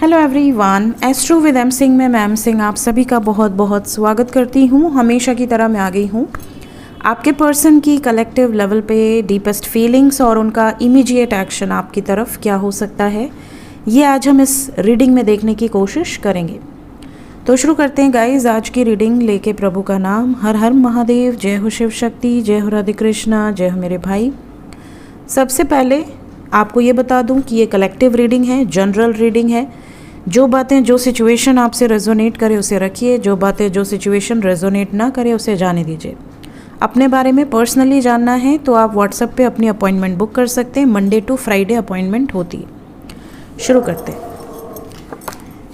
Hello everyone, astro with M Singh में ma'am Singh आप सभी का बहुत बहुत स्वागत करती हूँ। हमेशा की तरह मैं आ गई हूँ आपके पर्सन की कलेक्टिव लेवल पे डीपेस्ट फीलिंग्स और उनका इमीडिएट एक्शन आपकी तरफ क्या हो सकता है, ये आज हम इस रीडिंग में देखने की कोशिश करेंगे। तो शुरू करते हैं गाइज आज की रीडिंग लेके प्रभु का नाम। हर हर महादेव, जय हो शिव शक्ति, जय हो राधे कृष्णा, जय हो मेरे भाई। सबसे पहले आपको ये बता दूं कि ये कलेक्टिव रीडिंग है, जनरल रीडिंग है। जो बातें जो सिचुएशन आपसे रेजोनेट करे उसे रखिए, जो बातें जो सिचुएशन रेजोनेट ना करे उसे जाने दीजिए। अपने बारे में पर्सनली जानना है तो आप व्हाट्सएप पे अपनी अपॉइंटमेंट बुक कर सकते हैं। मंडे टू फ्राइडे अपॉइंटमेंट होती है। शुरू करते हैं,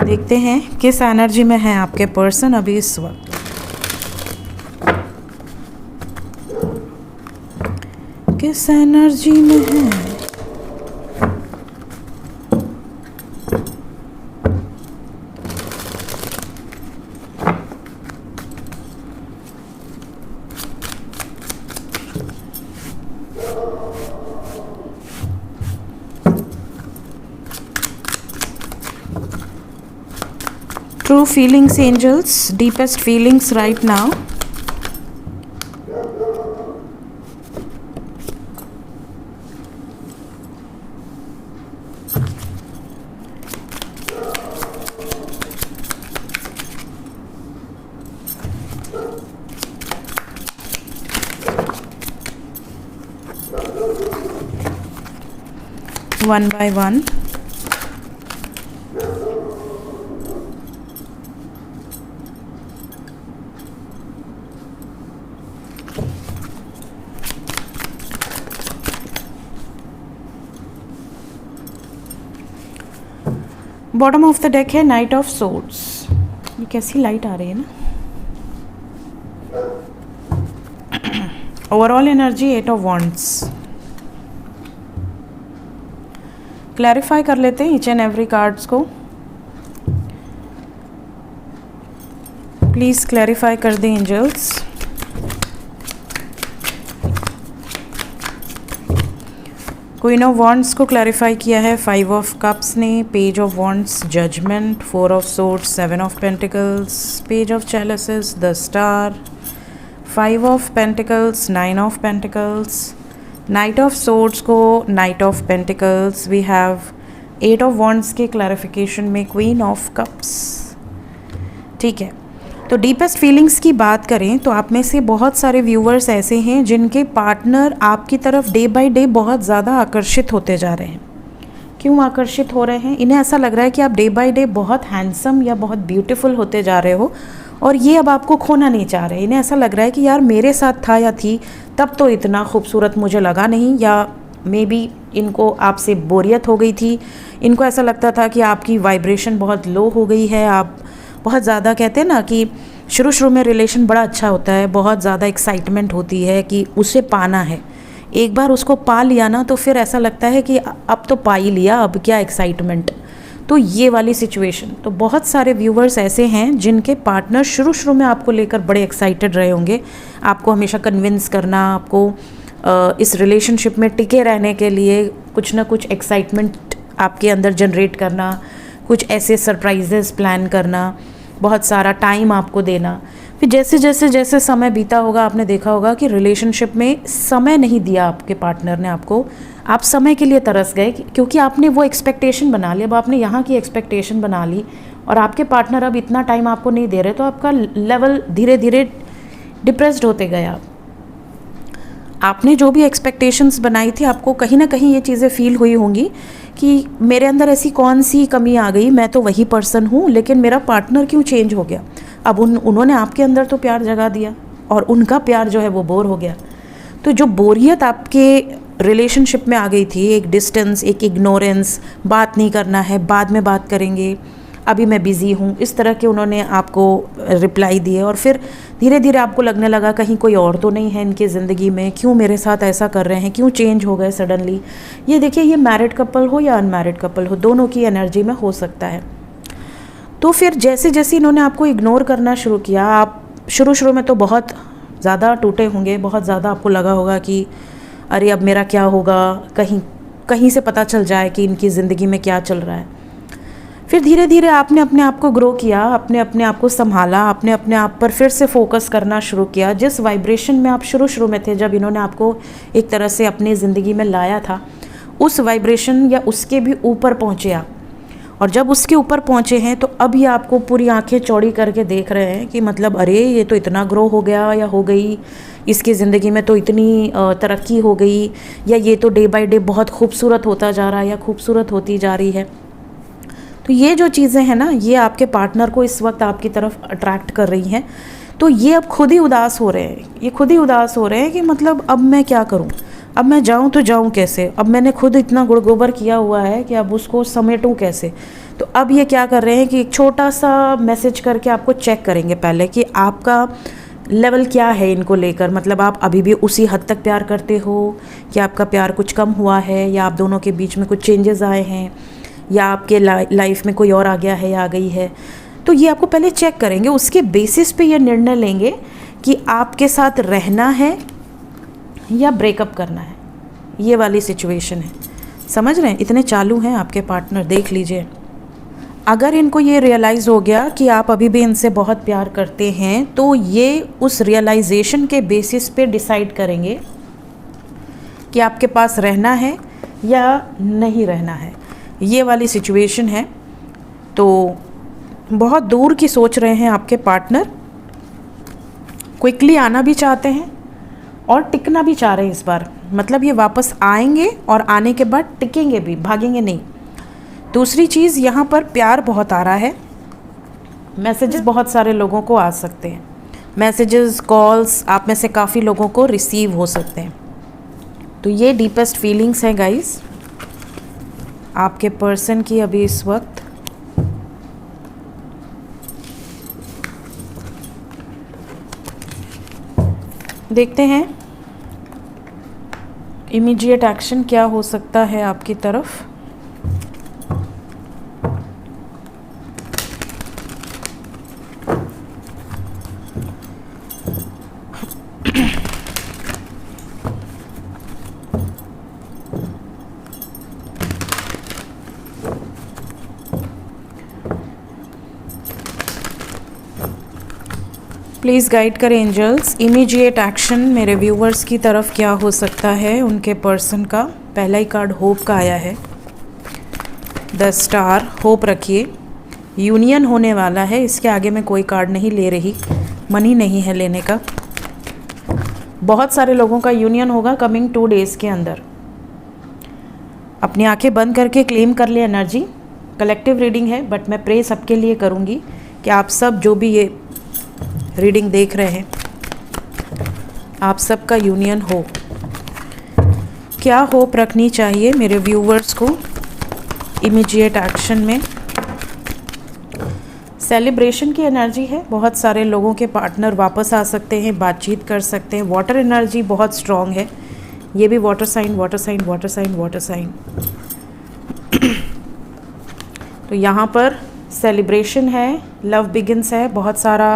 देखते हैं किस एनर्जी में है आपके पर्सन अभी इस वक्त। किस एनर्जी में है? True feelings, angels, deepest feelings right now. One by one. Bottom of the deck है नाइट ऑफ सोर्ड्स। ये कैसी लाइट आ रही है ना। Overall energy 8 of wands. Clarify कर लेते हैं ईच एंड एवरी कार्ड्स को। प्लीज क्लैरिफाई कर दें एंजल्स। क्वीन ऑफ वॉन्ड्स को क्लैरिफाई किया है 5 ऑफ कप्स ने, page of wands, judgement, 4 of swords, 7 of pentacles, page of chalices, the star, 5 of pentacles, 9 of pentacles, night of swords को knight of pentacles. We have 8 of wands के clarification में queen of cups. ठीक है, तो deepest feelings की बात करें तो आप में से बहुत सारे व्यूवर्स ऐसे हैं जिनके पार्टनर आपकी तरफ डे बाय डे बहुत ज़्यादा आकर्षित होते जा रहे हैं। क्यों आकर्षित हो रहे हैं? इन्हें ऐसा लग रहा है कि आप डे बाय डे बहुत हैंडसम या बहुत ब्यूटीफुल होते जा रहे हो और ये अब आपको खोना नहीं चाह रहे। इन्हें ऐसा लग रहा है कि यार मेरे साथ था या थी तब तो इतना खूबसूरत मुझे लगा नहीं, या मे बी इनको आपसे बोरियत हो गई थी। इनको ऐसा लगता था कि आपकी वाइब्रेशन बहुत लो हो गई है। आप बहुत ज़्यादा, कहते हैं ना कि शुरू में रिलेशन बड़ा अच्छा होता है, बहुत ज़्यादा एक्साइटमेंट होती है कि उसे पाना है। एक बार उसको पा लिया ना तो फिर ऐसा लगता है कि अब तो पा ही लिया, अब क्या एक्साइटमेंट। तो ये वाली सिचुएशन, तो बहुत सारे व्यूवर्स ऐसे हैं जिनके पार्टनर शुरू में आपको लेकर बड़े एक्साइटेड रहे होंगे। आपको हमेशा कन्विंस करना, आपको इस रिलेशनशिप में टिके रहने के लिए कुछ ना कुछ एक्साइटमेंट आपके अंदर जनरेट करना, कुछ ऐसे सरप्राइजेस प्लान करना, बहुत सारा टाइम आपको देना। फिर जैसे समय बीता होगा आपने देखा होगा कि रिलेशनशिप में समय नहीं दिया आपके पार्टनर ने आपको। आप समय के लिए तरस गए क्योंकि आपने वो एक्सपेक्टेशन बना ली। अब आपने यहाँ की एक्सपेक्टेशन बना ली और आपके पार्टनर अब इतना टाइम आपको नहीं दे रहे, तो आपका लेवल धीरे धीरे डिप्रेस्ड होते गया। आपने जो भी एक्सपेक्टेशंस बनाई थी, आपको कहीं ना कहीं ये चीज़ें फील हुई होंगी कि मेरे अंदर ऐसी कौन सी कमी आ गई, मैं तो वही पर्सन हूँ लेकिन मेरा पार्टनर क्यों चेंज हो गया। अब उन्होंने आपके अंदर तो प्यार जगा दिया और उनका प्यार जो है वो बोर हो गया। तो जो बोरियत आपके रिलेशनशिप में आ गई थी, एक डिस्टेंस, एक इग्नोरेंस, बात नहीं करना है, बाद में बात करेंगे, अभी मैं बिज़ी हूँ, इस तरह के उन्होंने आपको रिप्लाई दिए। और फिर धीरे धीरे आपको लगने लगा कहीं कोई और तो नहीं है इनकी ज़िंदगी में, क्यों मेरे साथ ऐसा कर रहे हैं, क्यों चेंज हो गए सडनली। ये देखिए, ये मैरिड कपल हो या अनमैरिड कपल हो, दोनों की एनर्जी में हो सकता है। तो फिर जैसे जैसे इन्होंने आपको इग्नोर करना शुरू किया, आप शुरू में तो बहुत ज़्यादा टूटे होंगे, बहुत ज़्यादा आपको लगा होगा कि अरे अब मेरा क्या होगा, कहीं से पता चल जाए कि इनकी ज़िंदगी में क्या चल रहा है। फिर धीरे धीरे आपने अपने आप को ग्रो किया, आपने अपने आप को संभाला, आपने अपने आप पर फिर से फोकस करना शुरू किया। जिस वाइब्रेशन में आप शुरू में थे, जब इन्होंने आपको एक तरह से अपनी ज़िंदगी में लाया था, उस वाइब्रेशन या उसके भी ऊपर पहुँचे आप। और जब उसके ऊपर पहुँचे हैं तो अब ये आपको पूरी आंखें चौड़ी करके देख रहे हैं कि मतलब अरे ये तो इतना ग्रो हो गया या हो गई, इसकी ज़िंदगी में तो इतनी तरक्की हो गई, या ये तो डे बाय डे बहुत खूबसूरत होता जा रहा है या खूबसूरत होती जा रही है। तो ये जो चीज़ें हैं ना, ये आपके पार्टनर को इस वक्त आपकी तरफ अट्रैक्ट कर रही हैं। तो ये अब खुद ही उदास हो रहे हैं, ये खुद ही उदास हो रहे हैं कि मतलब अब मैं क्या करूं, अब मैं जाऊं तो जाऊं कैसे, अब मैंने खुद इतना गुड़ गोबर किया हुआ है कि अब उसको समेटूं कैसे। तो अब ये क्या कर रहे हैं कि एक छोटा सा मैसेज करके आपको चेक करेंगे पहले कि आपका लेवल क्या है इनको लेकर। मतलब आप अभी भी उसी हद तक प्यार करते हो, कि आपका प्यार कुछ कम हुआ है, या आप दोनों के बीच में कुछ चेंजेस आए हैं, या आपके लाइफ में कोई और आ गया है या आ गई है। तो ये आपको पहले चेक करेंगे, उसके बेसिस पे ये निर्णय लेंगे कि आपके साथ रहना है या ब्रेकअप करना है। ये वाली सिचुएशन है, समझ रहे हैं? इतने चालू हैं आपके पार्टनर, देख लीजिए। अगर इनको ये रियलाइज़ हो गया कि आप अभी भी इनसे बहुत प्यार करते हैं, तो ये उस रियलाइजेशन के बेसिस पे डिसाइड करेंगे कि आपके पास रहना है या नहीं रहना है। ये वाली सिचुएशन है। तो बहुत दूर की सोच रहे हैं आपके पार्टनर, क्विकली आना भी चाहते हैं और टिकना भी चाह रहे हैं इस बार। मतलब ये वापस आएंगे और आने के बाद टिकेंगे भी, भागेंगे नहीं। दूसरी चीज़, यहाँ पर प्यार बहुत आ रहा है, मैसेजेस बहुत सारे लोगों को आ सकते हैं, मैसेजेस कॉल्स आप में से काफ़ी लोगों को रिसीव हो सकते हैं। तो ये डीपेस्ट फीलिंग्स हैं गाइस आपके पर्सन की अभी इस वक्त। देखते हैं इमीडिएट एक्शन क्या हो सकता है आपकी तरफ। प्लीज़ गाइड करें एंजल्स, इमीडिएट एक्शन मेरे व्यूवर्स की तरफ क्या हो सकता है उनके पर्सन का। पहला ही कार्ड होप का आया है, द स्टार। होप रखिए, यूनियन होने वाला है। इसके आगे मैं कोई कार्ड नहीं ले रही, मन ही नहीं है लेने का। बहुत सारे लोगों का यूनियन होगा कमिंग 2 डेज़ के अंदर। अपनी आंखें बंद करके क्लेम कर ले एनर्जी। कलेक्टिव रीडिंग है, बट मैं प्रे सबके लिए करूँगी कि आप सब जो भी ये रीडिंग देख रहे हैं, आप सबका यूनियन हो। क्या होप रखनी चाहिए मेरे व्यूवर्स को इमीडिएट एक्शन में? सेलिब्रेशन की एनर्जी है, बहुत सारे लोगों के पार्टनर वापस आ सकते हैं, बातचीत कर सकते हैं। वाटर एनर्जी बहुत स्ट्रॉन्ग है, ये भी water sign water sign water sign water sign. तो यहाँ पर सेलिब्रेशन है, लव बिगिंस है, बहुत सारा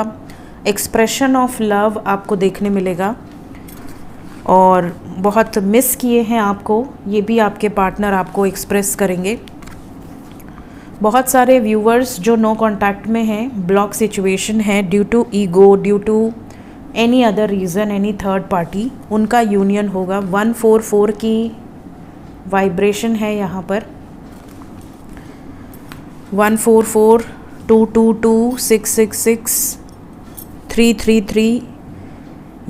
एक्सप्रेशन ऑफ लव आपको देखने मिलेगा। और बहुत मिस किए हैं आपको, ये भी आपके पार्टनर आपको एक्सप्रेस करेंगे। बहुत सारे व्यूवर्स जो नो कांटेक्ट में हैं, ब्लॉक सिचुएशन है due to ego, due to any other reason, any third party, उनका यूनियन होगा। 144 की वाइब्रेशन है यहाँ पर। 144, 222, 666, 333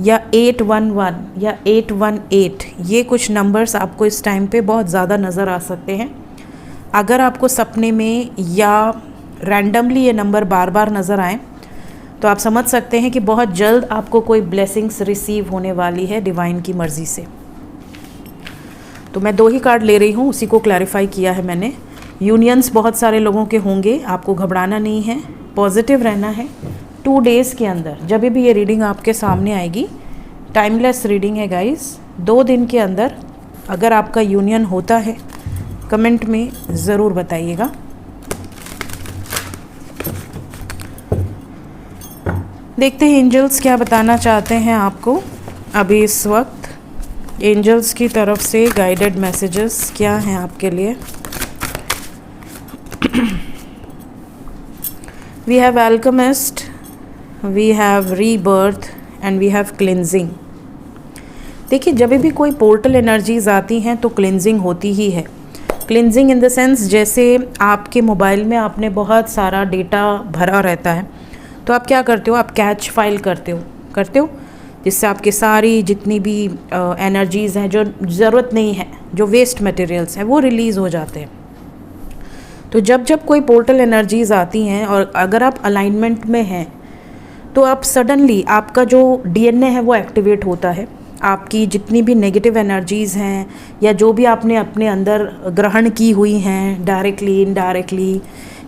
या 811 या 818, ये कुछ नंबर्स आपको इस टाइम पे बहुत ज़्यादा नज़र आ सकते हैं। अगर आपको सपने में या रैंडमली ये नंबर बार बार नज़र आए तो आप समझ सकते हैं कि बहुत जल्द आपको कोई ब्लेसिंग्स रिसीव होने वाली है डिवाइन की मर्ज़ी से। तो मैं 2 ही कार्ड ले रही हूँ, उसी को क्लैरिफाई किया है मैंने। यूनियंस बहुत सारे लोगों के होंगे, आपको घबराना नहीं है, पॉजिटिव रहना है। 2 डेज़ के अंदर जब भी ये रीडिंग आपके सामने आएगी, टाइमलेस रीडिंग है गाइस, 2 दिन के अंदर अगर आपका यूनियन होता है कमेंट में ज़रूर बताइएगा। देखते हैं एंजल्स क्या बताना चाहते हैं आपको अभी इस वक्त। एंजल्स की तरफ से गाइडेड मैसेजेस क्या हैं आपके लिए? We have alchemist, we have rebirth and we have cleansing. देखिए, जब भी कोई पोर्टल एनर्जीज आती हैं तो क्लिनजिंग होती ही है। क्लिनजिंग इन द सेंस, जैसे आपके मोबाइल में आपने बहुत सारा डेटा भरा रहता है, तो आप क्या करते हो, आप कैच फाइल करते हो जिससे आपकी सारी जितनी भी एनर्जीज़ हैं जो ज़रूरत नहीं है, जो वेस्ट मटेरियल्स हैं, वो रिलीज़ हो जाते हैं। तो जब जब कोई पोर्टल एनर्जीज़ आती हैं और अगर आप अलाइनमेंट में हैं तो आप सडनली आपका जो डीएनए है वो एक्टिवेट होता है। आपकी जितनी भी नेगेटिव एनर्जीज़ हैं या जो भी आपने अपने अंदर ग्रहण की हुई हैं डायरेक्टली इनडायरेक्टली,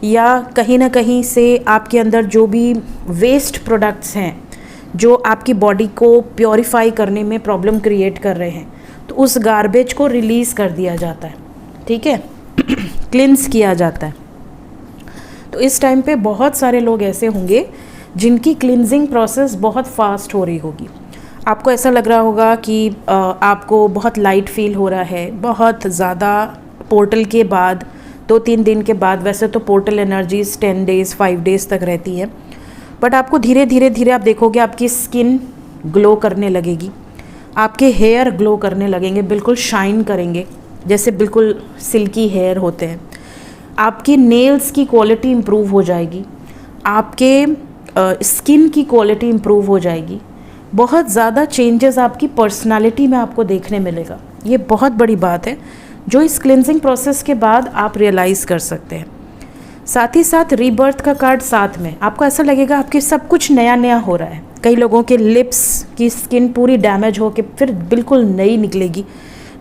या कहीं ना कहीं से आपके अंदर जो भी वेस्ट प्रोडक्ट्स हैं जो आपकी बॉडी को प्योरीफाई करने में प्रॉब्लम क्रिएट कर रहे हैं, तो उस गार्बेज को रिलीज़ कर दिया जाता है, ठीक है, क्लिन्स किया जाता है। तो इस टाइम पे बहुत सारे लोग ऐसे होंगे जिनकी क्लिनजिंग प्रोसेस बहुत फास्ट हो रही होगी। आपको ऐसा लग रहा होगा कि आपको बहुत लाइट फील हो रहा है, बहुत ज़्यादा पोर्टल के बाद 2-3 दिन के बाद, वैसे तो पोर्टल एनर्जीज 10 डेज़ 5 डेज़ तक रहती है, बट आपको धीरे धीरे आप देखोगे आपकी स्किन ग्लो करने लगेगी, आपके हेयर ग्लो करने लगेंगे, बिल्कुल शाइन करेंगे जैसे बिल्कुल सिल्की हेयर होते हैं। आपकी नेल्स की क्वालिटी इम्प्रूव हो जाएगी, आपके स्किन की क्वालिटी इम्प्रूव हो जाएगी, बहुत ज़्यादा चेंजेस आपकी पर्सनालिटी में आपको देखने मिलेगा। ये बहुत बड़ी बात है जो इस क्लिनजिंग प्रोसेस के बाद आप रियलाइज़ कर सकते हैं। साथ ही साथ रीबर्थ का कार्ड साथ में, आपको ऐसा लगेगा आपके सब कुछ नया नया हो रहा है। कई लोगों के लिप्स की स्किन पूरी डैमेज हो के फिर बिल्कुल नई निकलेगी।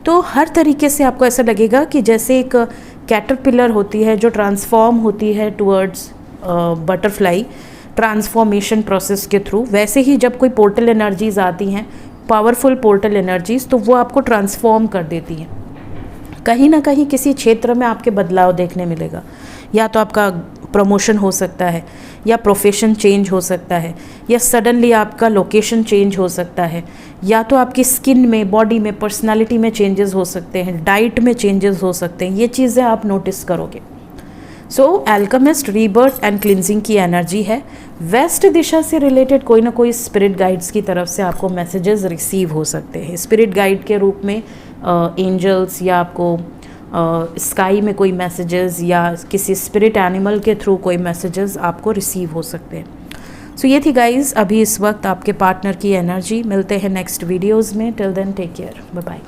तो हर तरीके से आपको ऐसा लगेगा कि जैसे एक कैटरपिलर होती है जो ट्रांसफॉर्म होती है टुवर्ड्स बटरफ्लाई ट्रांसफॉर्मेशन प्रोसेस के थ्रू, वैसे ही जब कोई पोर्टल एनर्जीज़ आती हैं, पावरफुल पोर्टल एनर्जीज़, तो वो आपको ट्रांसफॉर्म कर देती हैं। कहीं ना कहीं किसी क्षेत्र में आपके बदलाव देखने मिलेगा, या तो आपका प्रमोशन हो सकता है, या प्रोफेशन चेंज हो सकता है, या सडनली आपका लोकेशन चेंज हो सकता है, या तो आपकी स्किन में, बॉडी में, पर्सनालिटी में चेंजेस हो सकते हैं, डाइट में चेंजेस हो सकते हैं। ये चीज़ें आप नोटिस करोगे। सो अल्केमिस्ट, रीबर्थ एंड क्लिनजिंग की एनर्जी है। वेस्ट दिशा से रिलेटेड कोई ना कोई स्पिरिट गाइड्स की तरफ से आपको मैसेजेस रिसीव हो सकते हैं। स्पिरिट गाइड के रूप में एंजल्स, या आपको स्काई में कोई मैसेजेस, या किसी स्पिरिट एनिमल के थ्रू कोई मैसेजेस आपको रिसीव हो सकते हैं। सो ये थी गाइज अभी इस वक्त आपके पार्टनर की एनर्जी। मिलते हैं नेक्स्ट वीडियोज़ में। Till then take care, bye bye.